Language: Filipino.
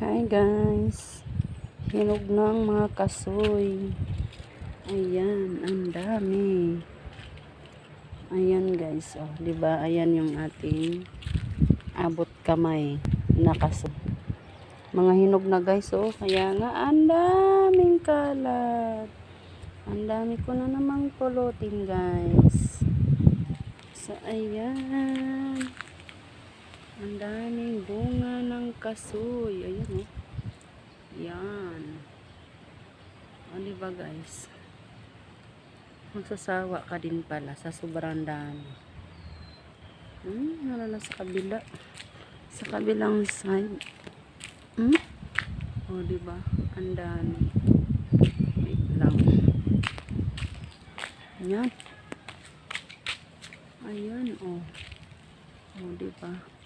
Hi guys, hinog ng mga kasoy. Ayan, ang dami. Ayan guys, oh, 'di ba? Ayan yung ating abot kamay na kasoy. Mga hinog na guys, oh. Kaya nga ang daming kalat. Ang dami ko na namang pulutin guys. So ayan. Ang daming bunga ng kasoy. Ayan oh. Yan. O diba guys? Magsasawa ka din pala sa sobrang dami. Nalala sa kabila. Sa kabilang side. O diba? Ang dami. Wait lang. Yan. Ayan o. O diba?